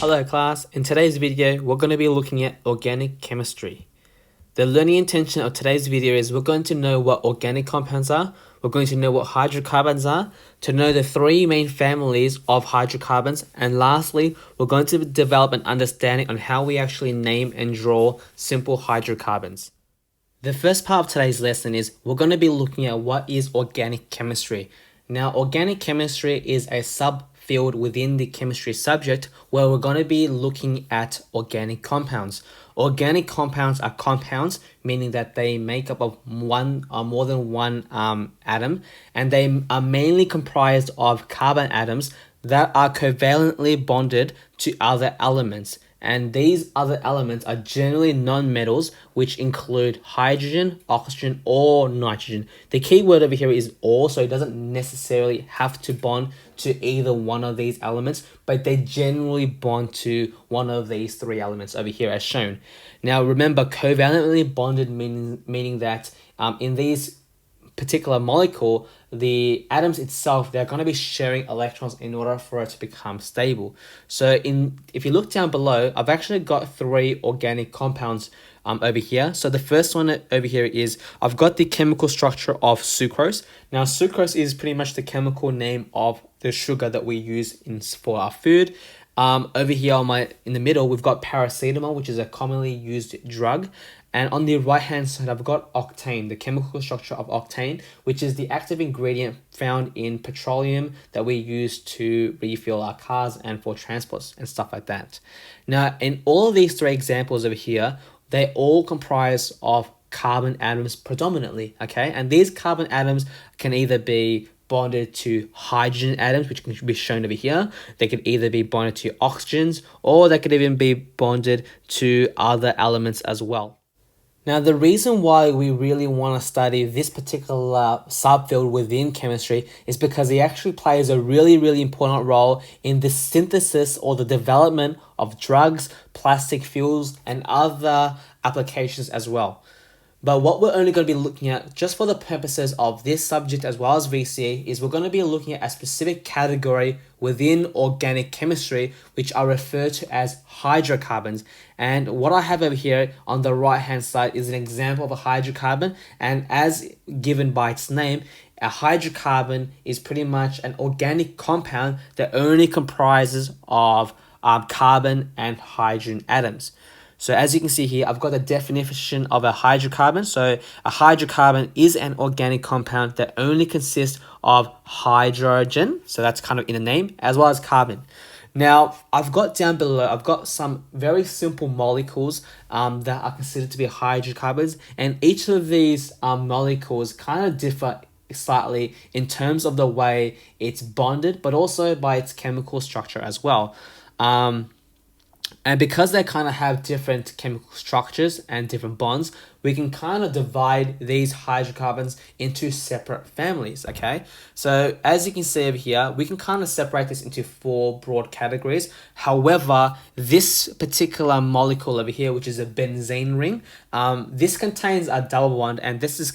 Hello class, in today's video we're going to be looking at organic chemistry. The learning intention of today's video is we're going to know what organic compounds are, we're going to know what hydrocarbons are, to know the three main families of hydrocarbons, and lastly we're going to develop an understanding on how we actually name and draw simple hydrocarbons. The first part of today's lesson is we're going to be looking at what is organic chemistry. Now, organic chemistry is a subfield within the chemistry subject where we're going to be looking at organic compounds. Organic compounds are compounds, meaning that they make up of one or more than one atom, and they are mainly comprised of carbon atoms that are covalently bonded to other elements. And these other elements are generally non-metals, which include hydrogen, oxygen, or nitrogen. The key word over here is or, so it doesn't necessarily have to bond to either one of these elements, but they generally bond to one of these three elements over here as shown. Now remember, covalently bonded meaning that in these particular molecule, the atoms itself, they're going to be sharing electrons in order for it to become stable. So if you look down below, I've actually got three organic compounds over here. So the first one over here is I've got the chemical structure of sucrose. Now sucrose is pretty much the chemical name of the sugar that we use for our food. Over here in the middle, we've got paracetamol, which is a commonly used drug. And on the right hand side, I've got octane, the chemical structure of octane, which is the active ingredient found in petroleum that we use to refuel our cars and for transports and stuff like that. Now, in all of these three examples over here, they all comprise of carbon atoms predominantly, okay? And these carbon atoms can either be bonded to hydrogen atoms, which can be shown over here. They could either be bonded to oxygens, or they could even be bonded to other elements as well. Now, the reason why we really want to study this particular subfield within chemistry is because it actually plays a really important role in the synthesis or the development of drugs, plastic fuels, and other applications as well. But what we're only going to be looking at, just for the purposes of this subject as well as VCE, is we're going to be looking at a specific category within organic chemistry, which are referred to as hydrocarbons. And what I have over here on the right hand side is an example of a hydrocarbon. And as given by its name, a hydrocarbon is pretty much an organic compound that only comprises of carbon and hydrogen atoms. So as you can see here, I've got the definition of a hydrocarbon. So a hydrocarbon is an organic compound that only consists of hydrogen, so that's kind of in the name, as well as carbon. Now, I've got down below, I've got some very simple molecules that are considered to be hydrocarbons, and each of these molecules kind of differ slightly in terms of the way it's bonded, but also by its chemical structure as well. And because they kind of have different chemical structures and different bonds, we can kind of divide these hydrocarbons into separate families, okay? So as you can see over here, we can kind of separate this into four broad categories. However, this particular molecule over here, which is a benzene ring, this contains a double bond, and this is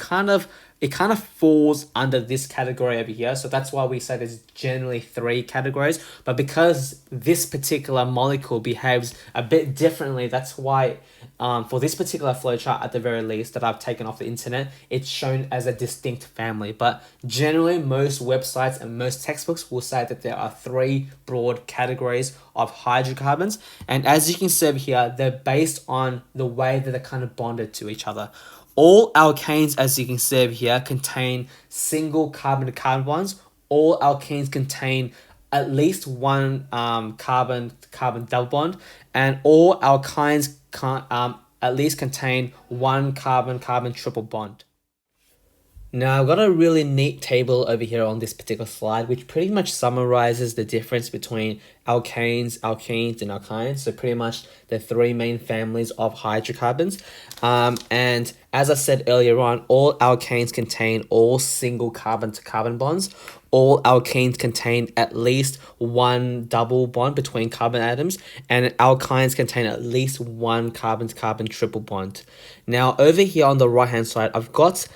it kind of falls under this category over here. So that's why we say there's generally three categories. But because this particular molecule behaves a bit differently, that's why for this particular flowchart, at the very least, that I've taken off the internet, it's shown as a distinct family. But generally, most websites and most textbooks will say that there are three broad categories of hydrocarbons. And as you can see over here, they're based on the way that they're kind of bonded to each other. All alkanes, as you can see over here, contain single carbon-to-carbon bonds. All alkenes contain at least one carbon-to-carbon double bond, and all alkynes at least contain one carbon-carbon triple bond. Now, I've got a really neat table over here on this particular slide, which pretty much summarizes the difference between alkanes, alkenes, and alkynes. So pretty much the three main families of hydrocarbons. And as I said earlier on, all alkanes contain all single carbon-to-carbon bonds. All alkenes contain at least one double bond between carbon atoms, and alkynes contain at least one carbon-to-carbon triple bond. Now, over here on the right-hand side, I've got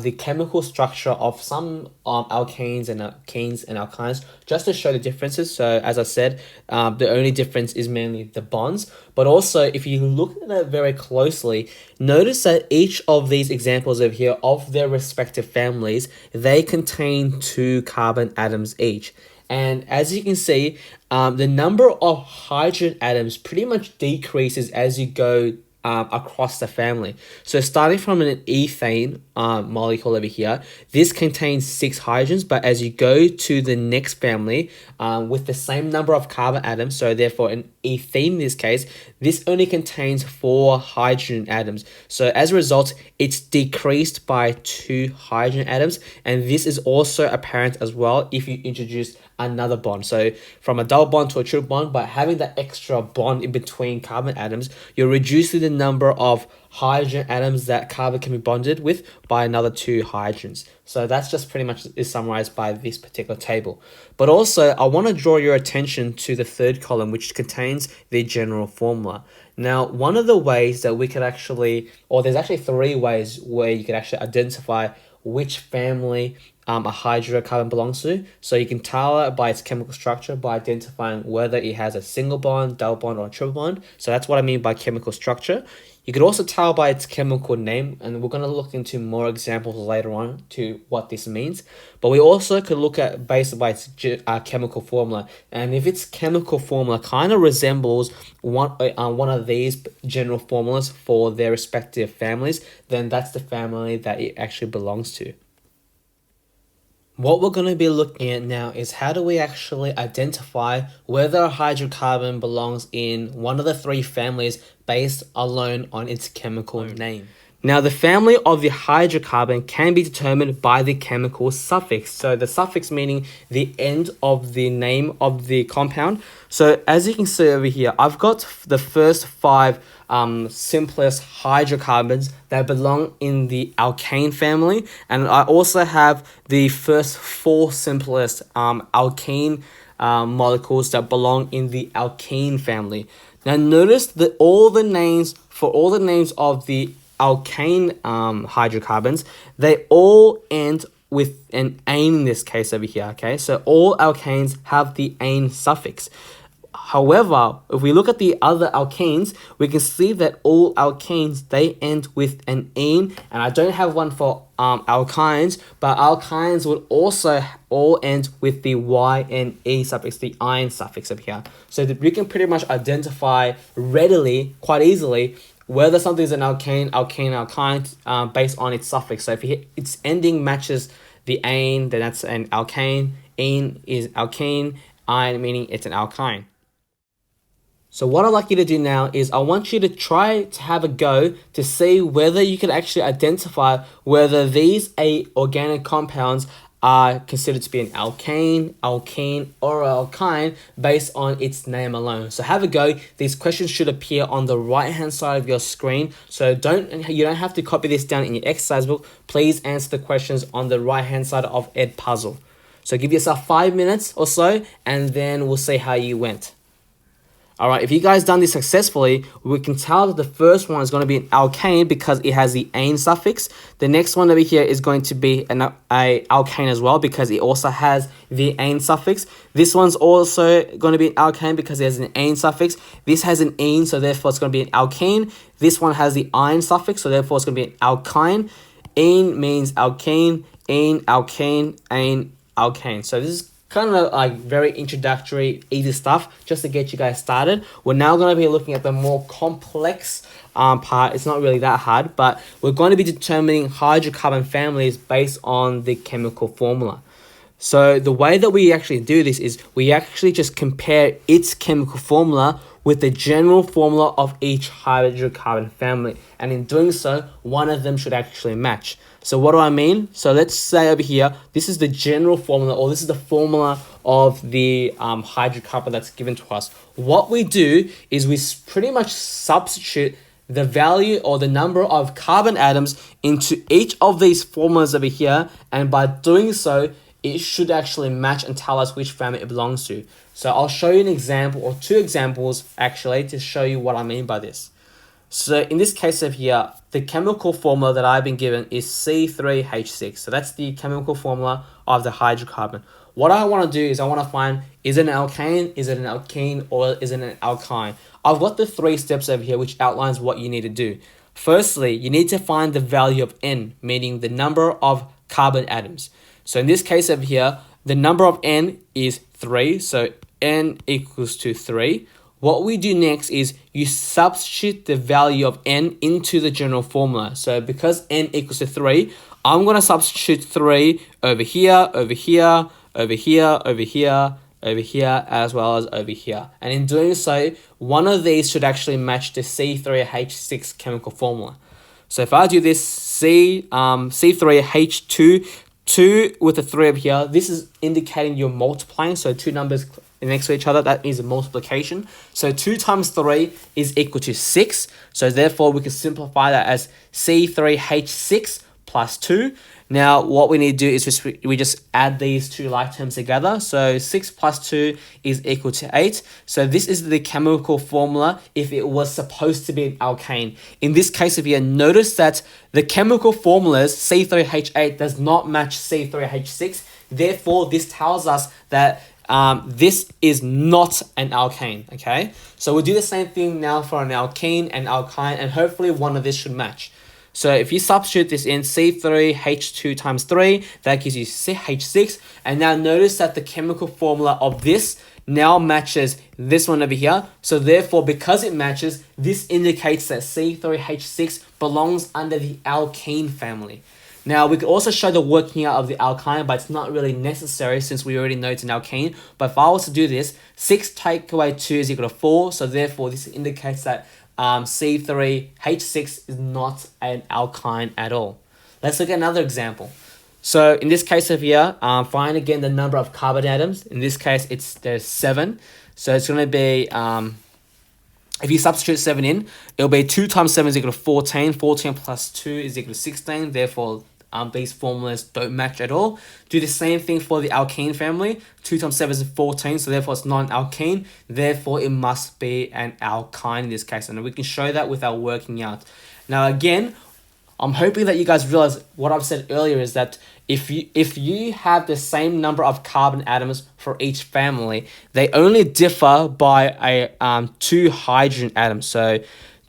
the chemical structure of some alkanes and alkynes, just to show the differences. So as I said, the only difference is mainly the bonds. But also, if you look at it very closely, notice that each of these examples over here of their respective families, they contain 2 carbon atoms each. And as you can see, the number of hydrogen atoms pretty much decreases as you go across the family. So starting from an ethane molecule over here, this contains 6 hydrogens, but as you go to the next family with the same number of carbon atoms, so therefore an ethene in this case, this only contains 4 hydrogen atoms. So as a result, it's decreased by 2 hydrogen atoms, and this is also apparent as well if you introduce another bond. So from a double bond to a triple bond, by having that extra bond in between carbon atoms, you're reducing the number of hydrogen atoms that carbon can be bonded with by another 2 hydrogens. So that's just pretty much is summarized by this particular table. But also, I want to draw your attention to the third column, which contains the general formula. Now, one of the ways that we could actually, or there's actually 3 ways where you could actually identify which family a hydrocarbon belongs to. So you can tell it by its chemical structure by identifying whether it has a single bond, double bond, or a triple bond. So that's what I mean by chemical structure. You could also tell by its chemical name, and we're going to look into more examples later on to what this means. But we also could look at based by its chemical formula, and if its chemical formula kind of resembles one of these general formulas for their respective families, then that's the family that it actually belongs to. What we're going to be looking at now is how do we actually identify whether a hydrocarbon belongs in one of the 3 families based alone on its chemical name. Now, the family of the hydrocarbon can be determined by the chemical suffix. So the suffix meaning the end of the name of the compound. So as you can see over here, I've got the first 5 simplest hydrocarbons that belong in the alkane family, and I also have the first 4 simplest alkene molecules that belong in the alkene family. Now notice that all the names of the alkane hydrocarbons, they all end with an ane in this case over here, okay? So all alkanes have the ane suffix. However, if we look at the other alkanes, we can see that all alkanes, they end with an ene, and I don't have one for alkynes, but alkynes would also all end with the YNE suffix, the ine suffix over here. So that we can pretty much identify readily, quite easily, whether something is an alkane, alkyne, based on its suffix. So if its ending matches the ane, then that's an alkane. Ene is alkene, ine meaning it's an alkyne. So what I'd like you to do now is I want you to try to have a go to see whether you can actually identify whether these 8 organic compounds are considered to be an alkane, alkene, or alkyne based on its name alone. So have a go. These questions should appear on the right hand side of your screen. So you don't have to copy this down in your exercise book. Please answer the questions on the right hand side of Edpuzzle. So give yourself 5 minutes or so, and then we'll see how you went. Alright, if you guys done this successfully, we can tell that the first one is going to be an alkane because it has the ane suffix. The next one over here is going to be a alkane as well because it also has the ane suffix. This one's also going to be an alkane because it has an ane suffix. This has an ene, so therefore it's going to be an alkene. This one has the ine suffix, so therefore it's going to be an alkyne. Ene means alkene, ane, alkane, ane, alkane. So this is kind of like very introductory, easy stuff just to get you guys started. We're now going to be looking at the more complex part. It's not really that hard, but we're going to be determining hydrocarbon families based on the chemical formula. So the way that we actually do this is we actually just compare its chemical formula with the general formula of each hydrocarbon family. And in doing so, one of them should actually match. So what do I mean? So let's say over here, this is the general formula, or this is the formula of the hydrocarbon that's given to us. What we do is we pretty much substitute the value or the number of carbon atoms into each of these formulas over here. And by doing so, it should actually match and tell us which family it belongs to. So I'll show you an example or 2 examples actually to show you what I mean by this. So in this case over here, the chemical formula that I've been given is C3H6. So that's the chemical formula of the hydrocarbon. What I want to do is I want to find, is it an alkane, is it an alkene, or is it an alkyne? I've got the 3 steps over here which outlines what you need to do. Firstly, you need to find the value of N, meaning the number of carbon atoms. So in this case over here, the number of N is 3, so N equals to 3. What we do next is you substitute the value of N into the general formula. So because N equals to 3, I'm going to substitute 3 over here, over here, over here, over here, over here, as well as over here. And in doing so, one of these should actually match the C3H6 chemical formula. So if I do this C3H2, 2 with a 3 over here, this is indicating you're multiplying. So 2 numbers next to each other, that is a multiplication. So 2 times 3 is equal to 6. So therefore, we can simplify that as C3H6 plus 2. Now, what we need to do is we just add these 2 like terms together. So 6 plus 2 is equal to 8. So this is the chemical formula if it was supposed to be an alkane. In this case, if you notice that the chemical formulas C3H8 does not match C3H6. Therefore, this tells us that this is not an alkane, okay? So we'll do the same thing now for an alkene and alkyne, and hopefully one of this should match. So if you substitute this in C3H2 times 3, that gives you H6. And now notice that the chemical formula of this now matches this one over here. So therefore, because it matches, this indicates that C3H6 belongs under the alkene family. Now, we could also show the working out of the alkyne, but it's not really necessary since we already know it's an alkene. But if I was to do this, 6 take away 2 is equal to 4. So therefore, this indicates that C3H6 is not an alkyne at all. Let's look at another example. So in this case over here, find again the number of carbon atoms. In this case, there's 7. So it's going to be, if you substitute 7 in, it'll be 2 times 7 is equal to 14. 14 plus 2 is equal to 16. Therefore, these formulas don't match at all. Do the same thing for the alkene family. 2 times 7 is 14, so therefore it's not an alkene. Therefore, it must be an alkyne in this case. And we can show that with our working out. Now, again, I'm hoping that you guys realize what I've said earlier is that if you have the same number of carbon atoms for each family, they only differ by 2 hydrogen atoms. So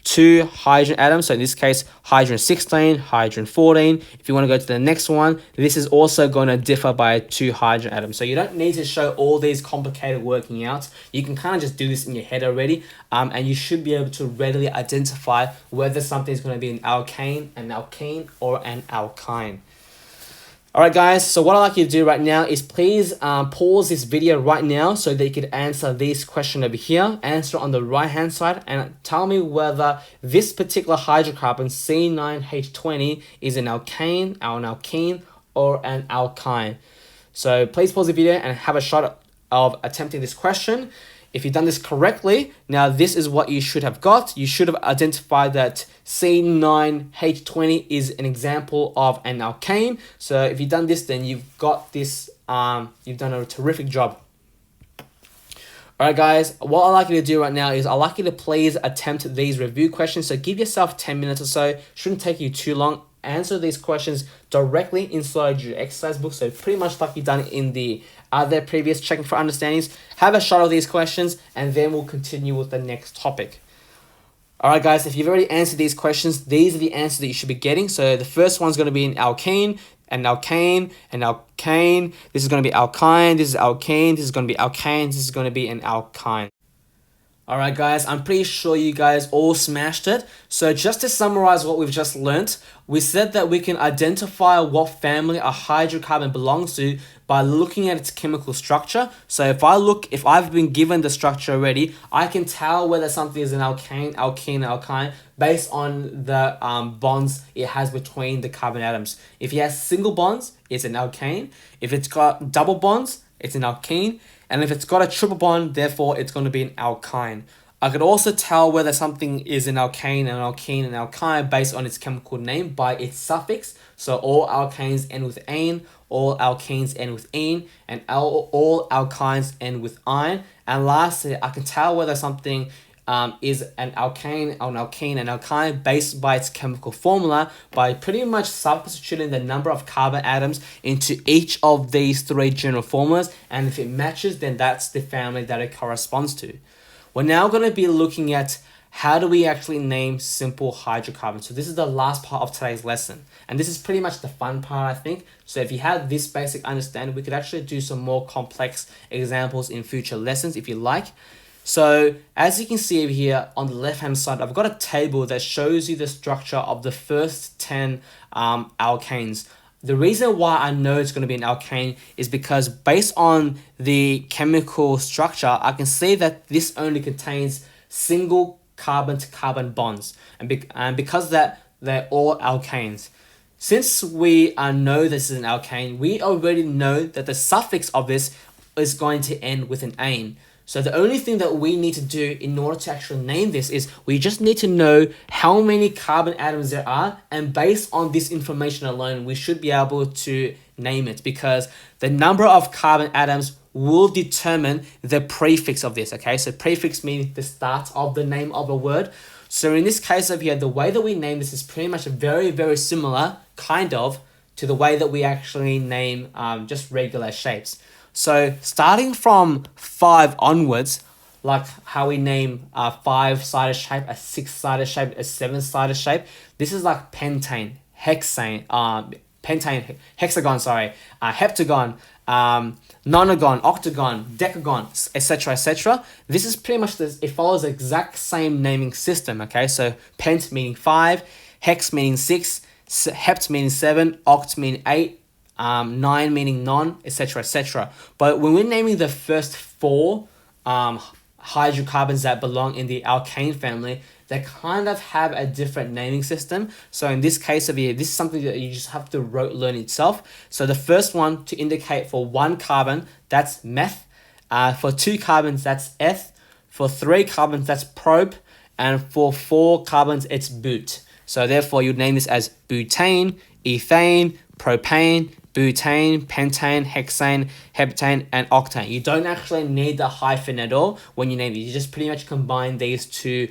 2 hydrogen atoms. So in this case, hydrogen 16, hydrogen 14. If you want to go to the next one, this is also going to differ by 2 hydrogen atoms. So you don't need to show all these complicated working outs. You can kind of just do this in your head already, and you should be able to readily identify whether something is going to be an alkane, an alkene, or an alkyne. Alright guys, so what I'd like you to do right now is please pause this video right now so that you can answer this question over here. Answer on the right hand side and tell me whether this particular hydrocarbon C9H20 is an alkane, an alkene, or an alkyne. So please pause the video and have a shot of attempting this question. If you've done this correctly, now this is what you should have got. You should have identified that C9H20 is an example of an alkane. So if you've done this, then you've got this, you've done a terrific job. Alright guys, what I'd like you to do right now is I'd like you to please attempt these review questions. So give yourself 10 minutes or so. Shouldn't take you too long. Answer these questions directly inside your exercise book. So pretty much like you've done in the other previous checking for understandings. Have a shot of these questions and then we'll continue with the next topic. Alright guys, if you've already answered these questions, these are the answers that you should be getting. So the first one's going to be an alkene, an alkane, an alkane. This is going to be alkyne, this is alkane, this is going to be alkane, this is going to be an alkyne. Alright guys, I'm pretty sure you guys all smashed it. So just to summarize what we've just learnt, we said that we can identify what family a hydrocarbon belongs to by looking at its chemical structure. So if I've been given the structure already, I can tell whether something is an alkane, alkene, alkyne based on the bonds it has between the carbon atoms. If it has single bonds, it's an alkane. If it's got double bonds, it's an alkene. And if it's got a triple bond, therefore it's going to be an alkyne. I could also tell whether something is an alkane, an alkene, an alkyne based on its chemical name by its suffix. So all alkanes end with ane, all alkenes end with ene, and all alkynes end with ine. And lastly, I can tell whether something is an alkane or an alkene. An alkyne based by its chemical formula by pretty much substituting the number of carbon atoms into each of these three general formulas, and if it matches, then that's the family that it corresponds to. We're now going to be looking at how do we actually name simple hydrocarbons. So this is the last part of today's lesson. And this is pretty much the fun part, I think. So if you have this basic understanding, we could actually do some more complex examples in future lessons if you like. So as you can see over here on the left-hand side, I've got a table that shows you the structure of the first 10 alkanes. The reason why I know it's going to be an alkane is because based on the chemical structure, I can see that this only contains single carbon-to-carbon bonds, and because that they're all alkanes. Since we know this is an alkane, we already know that the suffix of this is going to end with an ane. So the only thing that we need to do in order to actually name this is we just need to know how many carbon atoms there are, and based on this information alone, we should be able to name it, because the number of carbon atoms will determine the prefix of this, okay? So prefix means the start of the name of a word. So in this case over here, the way that we name this is pretty much very, very similar, kind of, to the way that we actually name just regular shapes. So starting from 5 onwards, like how we name a 5-sided shape, a 6-sided shape, a 7-sided shape, this is like pentane, hexane, hexagon, heptagon, nonagon, octagon, decagon, etc., etc. This is pretty much this. It follows the exact same naming system. Okay, so pent meaning 5, hex meaning 6, hept meaning 7, oct meaning 8, 9 meaning non, etc., etc. But when we're naming the first 4 hydrocarbons that belong in the alkane family, they kind of have a different naming system. So in this case over here, this is something that you just have to rote learn itself. So the first one to indicate for 1 carbon, that's meth. For 2 carbons, that's eth. For 3 carbons, that's probe. And for 4 carbons, it's but. So therefore, you'd name this as butane, ethane, propane, butane, pentane, hexane, heptane, and octane. You don't actually need the hyphen at all when you name it. You just pretty much combine these 2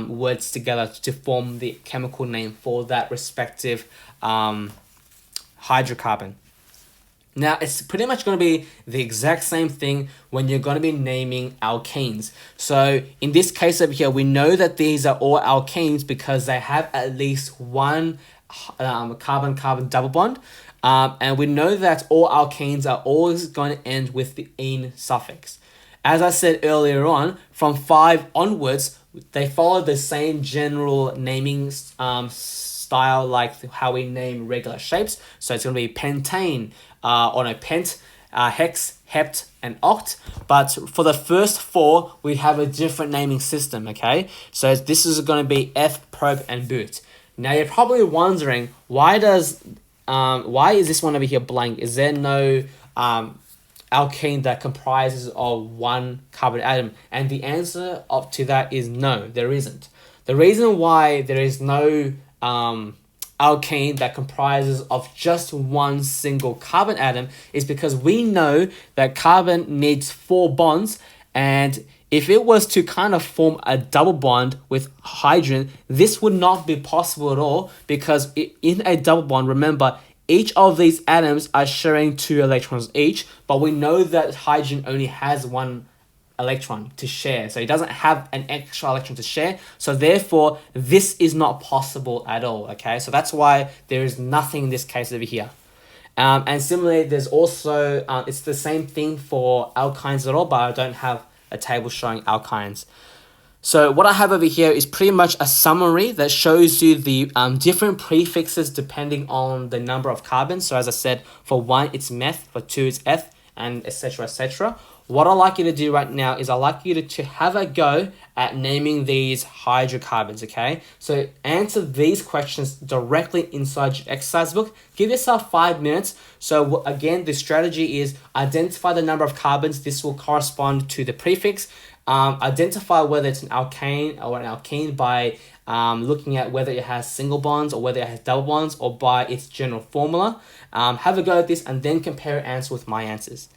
words together to form the chemical name for that respective hydrocarbon. Now, it's pretty much going to be the exact same thing when you're going to be naming alkenes. So in this case over here, we know that these are all alkenes because they have at least 1 carbon-carbon double bond. And we know that all alkenes are always going to end with the ene suffix. As I said earlier on, from 5 onwards, they follow the same general naming style like how we name regular shapes. So it's going to be pentane, pent, hex, hept, and oct. But for the first 4, we have a different naming system, okay? So this is going to be eth, probe, and but. Now you're probably wondering, why is this one over here blank? Is there no alkene that comprises of 1 carbon atom? And the answer to that is no, there isn't. The reason why there is no alkene that comprises of just 1 single carbon atom is because we know that carbon needs 4 bonds, and if it was to kind of form a double bond with hydrogen, this would not be possible at all, because in a double bond, remember, each of these atoms are sharing 2 electrons each, but we know that hydrogen only has 1 electron to share. So it doesn't have an extra electron to share. So therefore, this is not possible at all, okay? So that's why there is nothing in this case over here. And similarly, there's also, it's the same thing for alkynes at all, but I don't have a table showing alkynes. So what I have over here is pretty much a summary that shows you the different prefixes depending on the number of carbons. So as I said, for 1, it's meth, for 2, it's eth, and etc., etc. What I'd like you to do right now is I'd like you to have a go at naming these hydrocarbons, okay? So answer these questions directly inside your exercise book. Give yourself 5 minutes. So again, the strategy is identify the number of carbons. This will correspond to the prefix. Identify whether it's an alkane or an alkene by looking at whether it has single bonds or whether it has double bonds, or by its general formula. Have a go at this and then compare answer with my answers.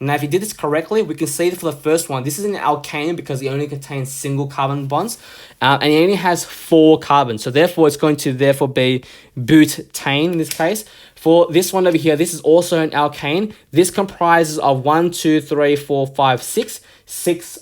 Now, if you did this correctly, we can see that for the first one, this is an alkane because it only contains single carbon bonds, and it only has 4 carbons. So therefore, it's going to be butane in this case. For this one over here, this is also an alkane. This comprises of 6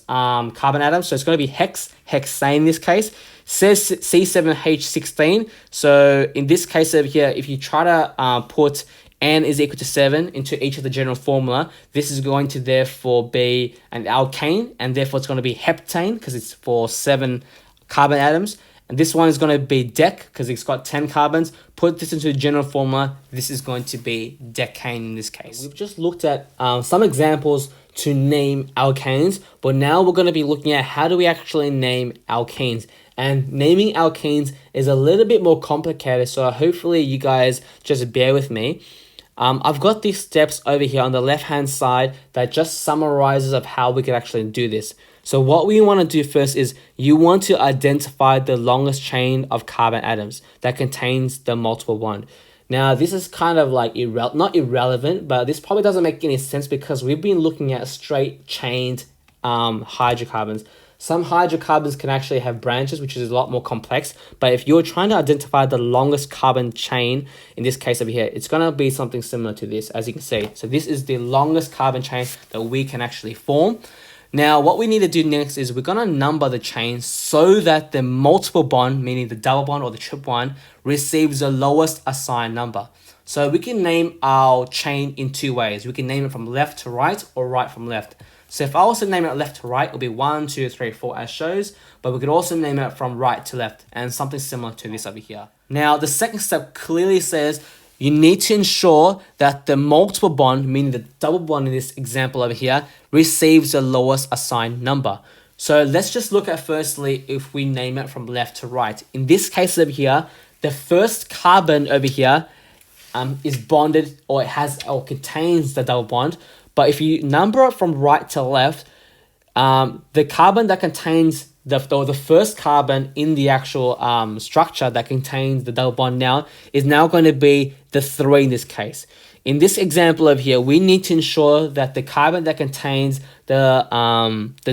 carbon atoms. So it's going to be hexane in this case. Says C7H16. So in this case over here, if you try to put N is equal to 7 into each of the general formula, this is going to therefore be an alkane, and therefore it's going to be heptane because it's for 7 carbon atoms. And this one is going to be dec because it's got 10 carbons. Put this into the general formula, this is going to be decane in this case. We've just looked at some examples to name alkanes, but now we're going to be looking at how do we actually name alkenes. And naming alkenes is a little bit more complicated, so hopefully you guys just bear with me. I've got these steps over here on the left hand side that just summarizes of how we can actually do this. So what we want to do first is you want to identify the longest chain of carbon atoms that contains the multiple bond. Now this is kind of like not irrelevant, but this probably doesn't make any sense because we've been looking at straight chained hydrocarbons. Some hydrocarbons can actually have branches, which is a lot more complex. But if you're trying to identify the longest carbon chain, in this case over here, it's going to be something similar to this, as you can see. So this is the longest carbon chain that we can actually form. Now, what we need to do next is we're going to number the chain so that the multiple bond, meaning the double bond or the triple bond, receives the lowest assigned number. So we can name our chain in 2 ways. We can name it from left to right or right from left. So if I also name it left to right, it'll be 1, 2, 3, 4 as shows, but we could also name it from right to left and something similar to this over here. Now, the second step clearly says you need to ensure that the multiple bond, meaning the double bond in this example over here, receives the lowest assigned number. So let's just look at firstly if we name it from left to right. In this case over here, the first carbon over here is bonded or contains the double bond. But if you number it from right to left, the carbon that contains the first carbon in the actual structure that contains the double bond now is now going to be the 3 in this case. In this example over here, we need to ensure that the carbon that contains the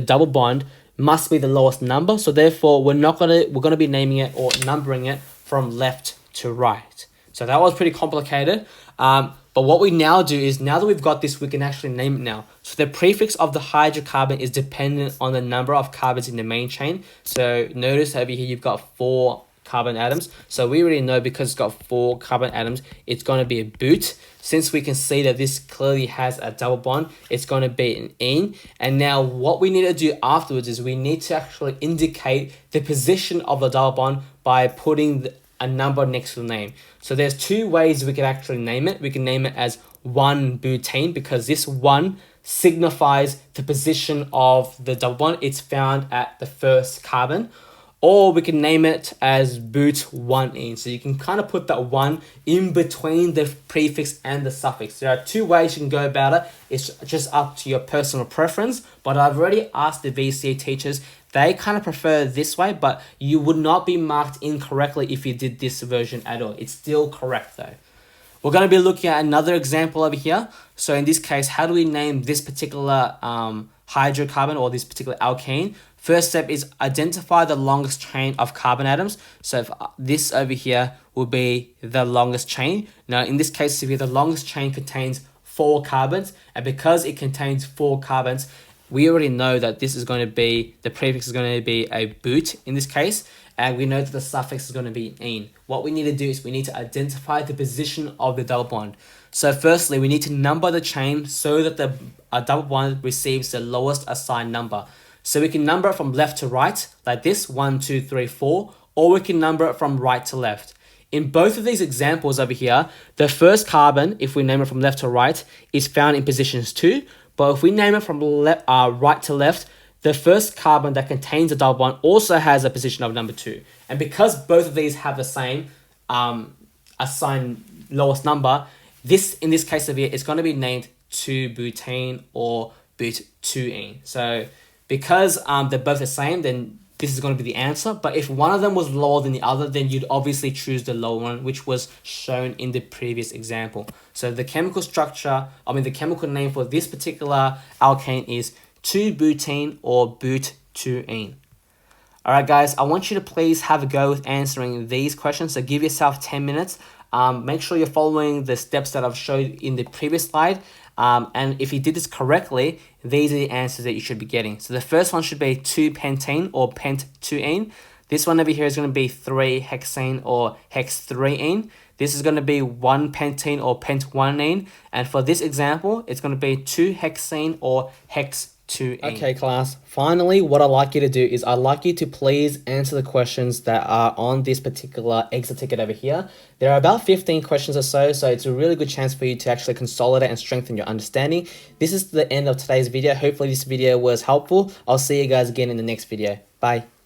double bond must be the lowest number. So therefore, we're going to be naming it or numbering it from left to right. So that was pretty complicated. But what we now do is, now that we've got this, we can actually name it now. So the prefix of the hydrocarbon is dependent on the number of carbons in the main chain. So notice over here, you've got 4 carbon atoms. So we already know because it's got 4 carbon atoms, it's going to be a but. Since we can see that this clearly has a double bond, it's going to be an ene. And now what we need to do afterwards is we need to actually indicate the position of the double bond by putting a number next to the name. So there's 2 ways we can actually name it. We can name it as 1-butane because this 1 signifies the position of the double bond. It's found at the first carbon. Or we can name it as but1ene. So you can kind of put that 1 in between the prefix and the suffix. There are 2 ways you can go about it. It's just up to your personal preference. But I've already asked the VCA teachers. They kind of prefer this way, but you would not be marked incorrectly if you did this version at all. It's still correct though. We're going to be looking at another example over here. So in this case, how do we name this particular hydrocarbon or this particular alkane? First step is identify the longest chain of carbon atoms. So if this over here will be the longest chain. Now in this case, if the longest chain contains 4 carbons, and because it contains 4 carbons, we already know that this is going to be, the prefix is going to be a but in this case, and we know that the suffix is going to be ene. What we need to do is we need to identify the position of the double bond. So firstly, we need to number the chain so that the double bond receives the lowest assigned number. So we can number it from left to right, like this, 1, 2, 3, 4, or we can number it from right to left. In both of these examples over here, the first carbon, if we name it from left to right, is found in positions 2, but if we name it from right to left, the first carbon that contains a double bond also has a position of number 2. And because both of these have the same assigned lowest number, in this case over here, it's going to be named 2-butane or but2ene. So because they're both the same, then this is going to be the answer. But if one of them was lower than the other, then you'd obviously choose the lower one, which was shown in the previous example. So the chemical structure, the chemical name for this particular alkane is 2-butene or but-2-ene. Alright guys, I want you to please have a go with answering these questions. So give yourself 10 minutes. Make sure you're following the steps that I've showed in the previous slide. And if you did this correctly, these are the answers that you should be getting. So the first one should be 2-pentene or pent-2-ene. This one over here is going to be 3-hexane or hex-3-ene. This is going to be 1-pentene or pent-1-ene. And for this example, it's going to be 2-hexane or hex-2-ene. Okay, class. Finally, what I'd like you to do is I'd like you to please answer the questions that are on this particular exit ticket over here. There are about 15 questions or so it's a really good chance for you to actually consolidate and strengthen your understanding. This is the end of today's video. Hopefully this video was helpful. I'll see you guys again in the next video. Bye.